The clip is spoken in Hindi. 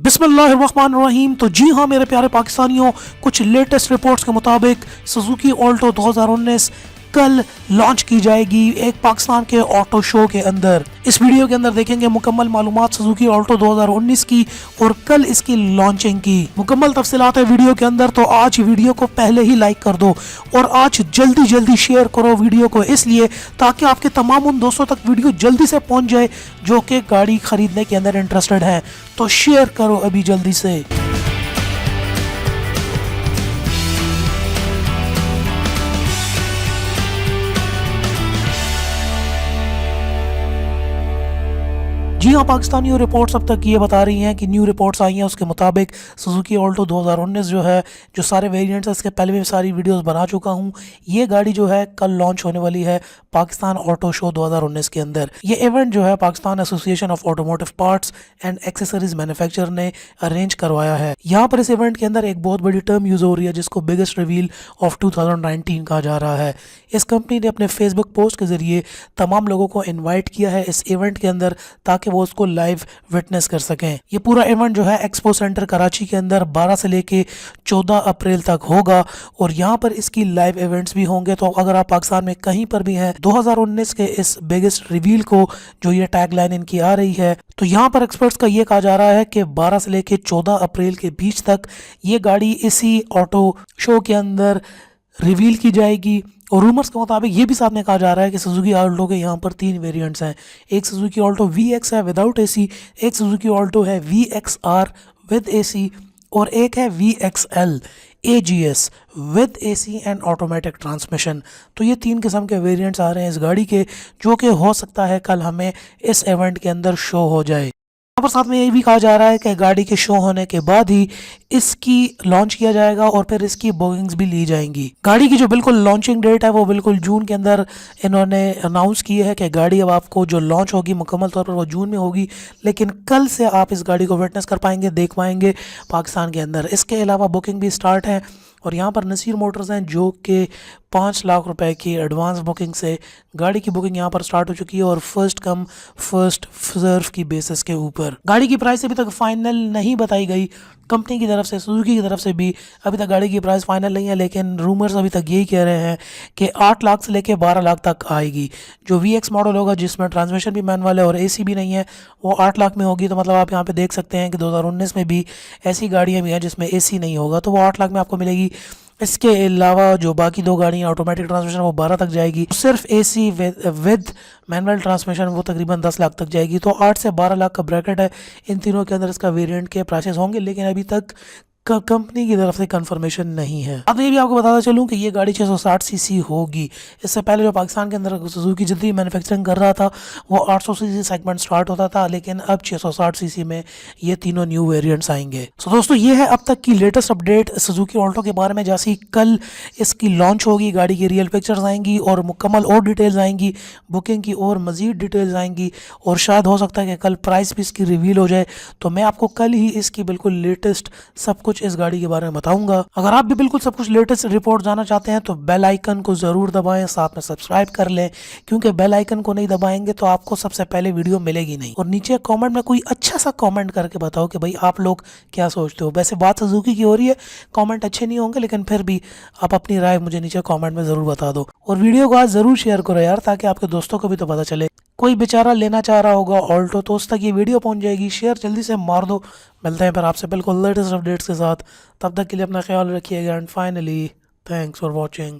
बिस्मिल्लाहिर्रहमानिर्रहीम। तो जी हाँ मेरे प्यारे पाकिस्तानियों, कुछ लेटेस्ट रिपोर्ट्स के मुताबिक सुजुकी ऑल्टो 2019 कल लॉन्च की जाएगी एक पाकिस्तान के ऑटो शो के अंदर। इस वीडियो के अंदर देखेंगे मुकम्मल मालूमात सुजुकी ऑल्टो 2019 की और कल इसकी लॉन्चिंग की मुकम्मल तफसीलात है वीडियो के अंदर। तो आज वीडियो को पहले ही लाइक कर दो और आज जल्दी जल्दी शेयर करो वीडियो को, इसलिए ताकि आपके तमाम उन दोस्तों तक वीडियो जल्दी से पहुंच जाए जो कि गाड़ी खरीदने के अंदर इंटरेस्टेड हैं। तो शेयर करो अभी जल्दी से। जी हाँ पाकिस्तानी रिपोर्ट्स अब तक ये बता रही हैं कि न्यू रिपोर्ट्स आई हैं, उसके मुताबिक सुजुकी ऑल्टो 2019 जो है, जो सारे वेरिएंट्स हैं इसके पहले भी सारी वीडियोस बना चुका हूँ। ये गाड़ी जो है कल लॉन्च होने वाली है पाकिस्तान ऑटो शो 2019 के अंदर। ये इवेंट जो है Pakistan association of automotive parts and accessories manufacturer ने अरेंज करवाया है। यहाँ पर इस इवेंट के अंदर एक बहुत बड़ी टर्म यूज हो रही है जिसको बिगेस्ट रिवील ऑफ 2019 कहा जा रहा है। इस कंपनी ने अपने फेसबुक पोस्ट के जरिए तमाम लोगों को इन्वाइट किया है इस इवेंट के अंदर ताकि वो उसको लाइव विटनेस कर सकें। ये पूरा इवेंट जो है एक्सपो सेंटर कराची के अंदर 12 से लेके 14 अप्रैल तक होगा और यहाँ पर इसकी लाइव इवेंट्स भी होंगे। तो अगर आप पाकिस्तान में कहीं पर भी हैं 2019 के इस बिगेस्ट रिवील को, जो ये टैगलाइन इनकी आ रही है, तो यहाँ पर एक्सपर्ट्स का ये कहा जा रहा है कि 12 से लेके 14 अप्रैल के बीच तक ये गाड़ी इसी ऑटो शो के अंदर रिवील की जाएगी। और रूमर्स के मुताबिक ये भी साथ में कहा जा रहा है कि सुजुकी ऑल्टो के यहाँ पर 3 वेरिएंट्स हैं। एक सुजुकी ऑल्टो VX है विदाउट एसी, एक सुजुकी ऑल्टो है VXR विद एसी और एक है VXL AGS with AC and automatic transmission. तो ये 3 किस्म के वेरिएंट्स आ रहे हैं इस गाड़ी के, जो कि हो सकता है कल हमें इस इवेंट के अंदर शो हो जाए। यहाँ पर साथ में ये भी कहा जा रहा है कि गाड़ी के शो होने के बाद ही इसकी लॉन्च किया जाएगा और फिर इसकी बुकिंग्स भी ली जाएंगी। गाड़ी की जो बिल्कुल लॉन्चिंग डेट है वो बिल्कुल जून के अंदर इन्होंने अनाउंस की है कि गाड़ी अब आपको जो लॉन्च होगी मुकम्मल तौर पर वो जून में होगी, लेकिन कल से आप इस गाड़ी को विटनेस कर पाएंगे, देख पाएंगे पाकिस्तान के अंदर। इसके अलावा बुकिंग भी स्टार्ट है और यहाँ पर नसीर मोटर्स हैं जो कि 5 लाख रुपए की एडवांस बुकिंग से गाड़ी की बुकिंग यहाँ पर स्टार्ट हो चुकी है और फर्स्ट कम फर्स्ट सर्व की बेसिस के ऊपर। गाड़ी की प्राइस अभी तक फाइनल नहीं बताई गई कंपनी की तरफ से, सुजुकी की तरफ से भी अभी तक गाड़ी की प्राइस फाइनल नहीं है, लेकिन रूमर्स अभी तक यही कह रहे हैं कि 8 लाख से लेके 12 लाख तक आएगी। जो VX मॉडल होगा जिसमें ट्रांसमिशन भी मैनुअल है और AC भी नहीं है, वो 8 लाख में होगी। तो मतलब आप यहाँ पे देख सकते हैं कि 2019 में भी ऐसी गाड़ियाँ भी हैं जिसमें AC नहीं होगा, तो वो 8 लाख में आपको मिलेगी। इसके अलावा जो बाकी 2 गाड़ियाँ ऑटोमेटिक ट्रांसमिशन वो 12 तक जाएगी, सिर्फ AC विद मैनुअल ट्रांसमिशन वो तकरीबन 10 लाख तक जाएगी। तो 8 से 12 लाख का ब्रैकेट है। इन तीनों के अंदर इसका वेरिएंट के प्राइसेस होंगे, लेकिन अभी तक कंपनी की तरफ से कंफर्मेशन नहीं है। अब ये भी आपको बताता चलूँ कि ये गाड़ी 660 सीसी होगी। इससे पहले जो पाकिस्तान के अंदर सुजुकी जितनी मैन्युफैक्चरिंग कर रहा था वो 800 सीसी सेगमेंट स्टार्ट होता था, लेकिन अब 660 सीसी में ये तीनों न्यू वेरिएंट्स आएंगे। तो दोस्तों ये है अब तक की लेटेस्ट अपडेट सुजुकी ऑल्टो के बारे में। जैसी कल इसकी लॉन्च होगी, गाड़ी की रियल पिक्चर्स आएंगी और मुकम्मल और डिटेल्स आएंगी, बुकिंग की और मजीद डिटेल्स आएंगी और शायद हो सकता है कि कल प्राइस भी इसकी रिवील हो जाए। तो मैं आपको कल ही इसकी बिल्कुल लेटेस्ट सब कुछ इस गाड़ी के बारे में बताऊंगा। अगर आप भी बिल्कुल सब कुछ लेटेस्ट रिपोर्ट जाना चाहते हैं तो बेल आइकन को जरूर दबाएं, साथ में सब्सक्राइब कर लें, क्योंकि बेल आइकन को नहीं दबाएंगे तो आपको सबसे पहले वीडियो मिलेगी नहीं। और नीचे कमेंट में कोई अच्छा सा कमेंट करके बताओ कि भाई आप लोग क्या सोचते हो। वैसे बात सुजुकी की हो रही है, कमेंट अच्छे नहीं होंगे, लेकिन फिर भी आप अपनी राय मुझे नीचे कमेंट में जरूर बता दो। और वीडियो को आज जरूर शेयर करो यार, ताकि आपके दोस्तों को भी तो पता चले। कोई बेचारा लेना चाह रहा होगा ऑल्टो तो उस तक ये वीडियो पहुंच जाएगी। शेयर जल्दी से मार दो। मिलते हैं फिर आपसे बिल्कुल लेटेस्ट अपडेट्स के साथ, तब तक के लिए अपना ख्याल रखिएगा and finally thanks for watching.